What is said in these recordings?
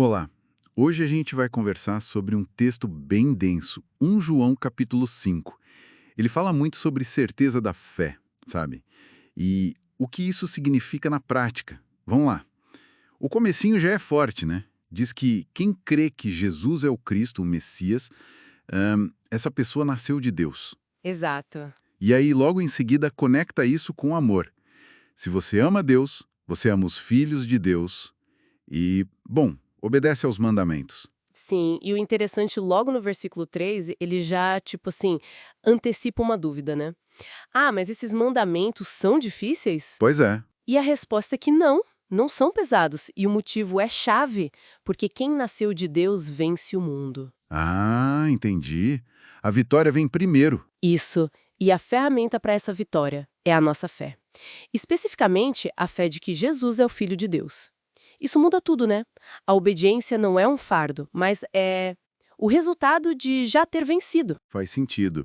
Olá, hoje a gente vai conversar sobre um texto bem denso, 1 João capítulo 5. Ele fala muito sobre certeza da fé, sabe? E o que isso significa na prática. Vamos lá. O comecinho já é forte, né? Diz que quem crê que Jesus é o Cristo, o Messias, essa pessoa nasceu de Deus. Exato. E aí, logo em seguida, conecta isso com amor. Se você ama Deus, você ama os filhos de Deus e, bom, obedece aos mandamentos. Sim, e o interessante, logo no versículo 3, ele já, tipo assim, antecipa uma dúvida, né? Ah, mas esses mandamentos são difíceis? Pois é. E a resposta é que não são pesados. E o motivo é chave, porque quem nasceu de Deus vence o mundo. Ah, entendi. A vitória vem primeiro. Isso. E a ferramenta para essa vitória é a nossa fé. Especificamente, a fé de que Jesus é o Filho de Deus. Isso muda tudo, né? A obediência não é um fardo, mas é o resultado de já ter vencido. Faz sentido.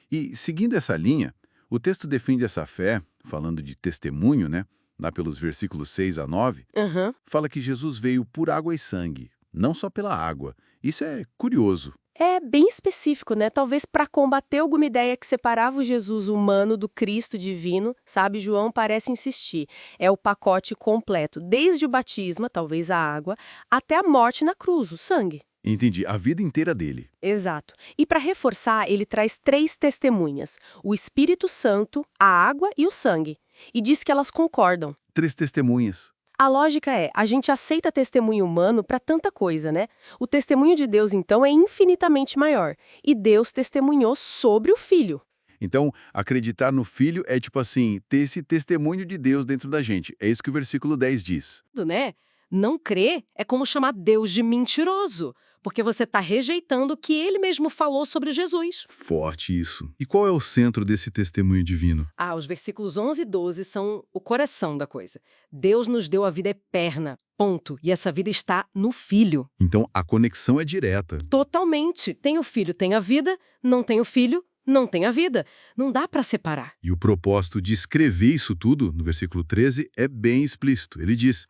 E, seguindo essa linha, o texto defende essa fé, falando de testemunho, né? Lá pelos versículos 6 a 9, Aham. fala que Jesus veio por água e sangue, não só pela água. Isso é curioso. É bem específico, né? Talvez para combater alguma ideia que separava o Jesus humano do Cristo divino, sabe? João parece insistir. É o pacote completo, desde o batismo, talvez a água, até a morte na cruz, o sangue. Entendi. A vida inteira dele. Exato. E para reforçar, ele traz três testemunhas: o Espírito Santo, a água e o sangue. E diz que elas concordam. Três testemunhas. A lógica é, a gente aceita testemunho humano para tanta coisa, né? O testemunho de Deus, então, é infinitamente maior. E Deus testemunhou sobre o Filho. Então, acreditar no Filho é tipo assim, ter esse testemunho de Deus dentro da gente. É isso que o versículo 10 diz. Né? Não crer é como chamar Deus de mentiroso, porque você está rejeitando o que ele mesmo falou sobre Jesus. Forte isso. E qual é o centro desse testemunho divino? Os versículos 11 e 12 são o coração da coisa. Deus nos deu a vida eterna, ponto. E essa vida está no Filho. Então, a conexão é direta. Totalmente. Tem o Filho, tem a vida. Não tem o Filho, não tem a vida. Não dá para separar. E o propósito de escrever isso tudo, no versículo 13, é bem explícito. Ele diz: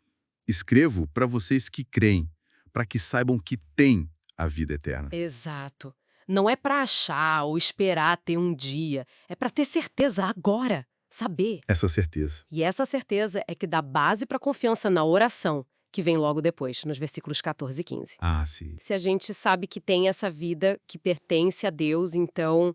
escrevo para vocês que creem, para que saibam que têm a vida eterna. Exato. Não é para achar ou esperar ter um dia. É para ter certeza agora. Saber. Essa certeza. E essa certeza é que dá base para a confiança na oração, que vem logo depois, nos versículos 14 e 15. Ah, sim. Se a gente sabe que tem essa vida que pertence a Deus, então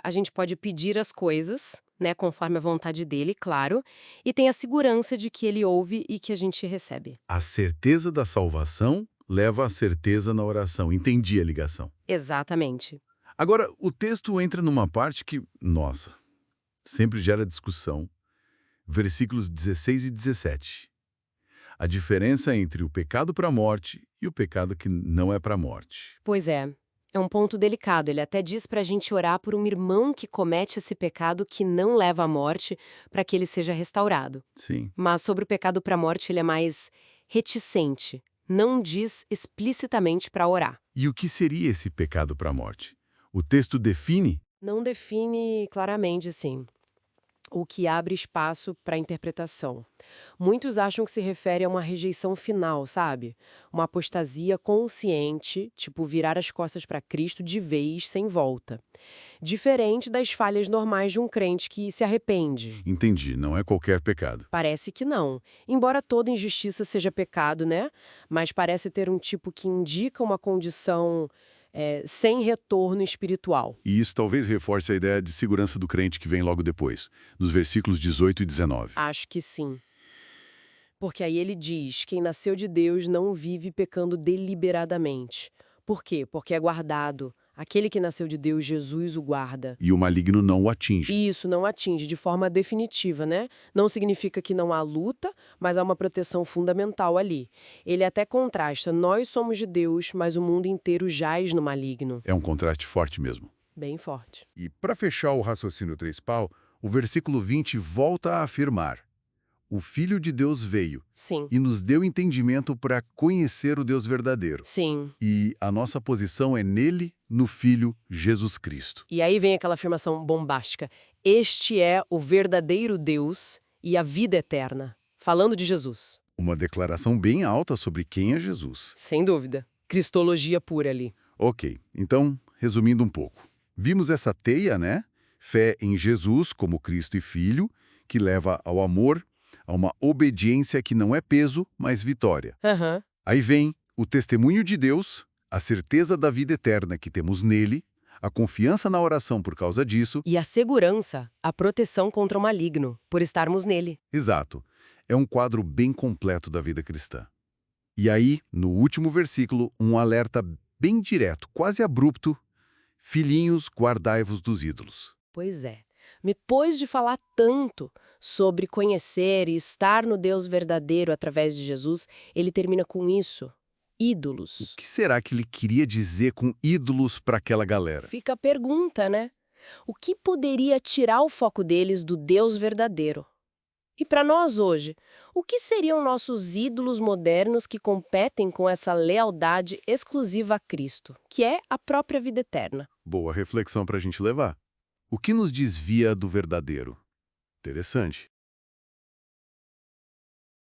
a gente pode pedir as coisas, né, conforme a vontade dele, claro, e tem a segurança de que ele ouve e que a gente recebe. A certeza da salvação leva à certeza na oração. Entendi a ligação. Exatamente. Agora, o texto entra numa parte que, nossa, sempre gera discussão. Versículos 16 e 17. A diferença entre o pecado para a morte e o pecado que não é para a morte. Pois é um ponto delicado. Ele até diz para a gente orar por um irmão que comete esse pecado que não leva à morte, para que ele seja restaurado. Sim. Mas sobre o pecado para a morte, ele é mais reticente. Não diz explicitamente para orar. E o que seria esse pecado para a morte? O texto define? Não define claramente, sim, o que abre espaço para interpretação. Muitos acham que se refere a uma rejeição final, sabe? Uma apostasia consciente, tipo virar as costas para Cristo de vez, sem volta. Diferente das falhas normais de um crente que se arrepende. Entendi, não é qualquer pecado. Parece que não. Embora toda injustiça seja pecado, né? Mas parece ter um tipo que indica uma condição sem retorno espiritual. E isso talvez reforce a ideia de segurança do crente que vem logo depois, nos versículos 18 e 19. Acho que sim. Porque aí ele diz: quem nasceu de Deus não vive pecando deliberadamente. Por quê? Porque é guardado. Aquele que nasceu de Deus, Jesus o guarda. E o maligno não o atinge. Isso não atinge de forma definitiva, né? Não significa que não há luta, mas há uma proteção fundamental ali. Ele até contrasta: nós somos de Deus, mas o mundo inteiro jaz no maligno. É um contraste forte mesmo. Bem forte. E para fechar o raciocínio trespal, o versículo 20 volta a afirmar: o Filho de Deus veio Sim. e nos deu entendimento para conhecer o Deus verdadeiro. Sim. E a nossa posição é nele, no Filho Jesus Cristo. E aí vem aquela afirmação bombástica: este é o verdadeiro Deus e a vida eterna. Falando de Jesus. Uma declaração bem alta sobre quem é Jesus. Sem dúvida. Cristologia pura ali. Ok, então, resumindo um pouco. Vimos essa teia, né? Fé em Jesus como Cristo e Filho, que leva ao amor, a uma obediência que não é peso, mas vitória. Aham. Aí vem o testemunho de Deus, a certeza da vida eterna que temos nele, a confiança na oração por causa disso. E a segurança, a proteção contra o maligno, por estarmos nele. Exato. É um quadro bem completo da vida cristã. E aí, no último versículo, um alerta bem direto, quase abrupto: filhinhos, guardai-vos dos ídolos. Pois é. Depois de falar tanto sobre conhecer e estar no Deus verdadeiro através de Jesus, ele termina com isso: ídolos. O que será que ele queria dizer com ídolos para aquela galera? Fica a pergunta, né? O que poderia tirar o foco deles do Deus verdadeiro? E para nós hoje, o que seriam nossos ídolos modernos que competem com essa lealdade exclusiva a Cristo, que é a própria vida eterna? Boa reflexão para a gente levar. O que nos desvia do verdadeiro? Interessante.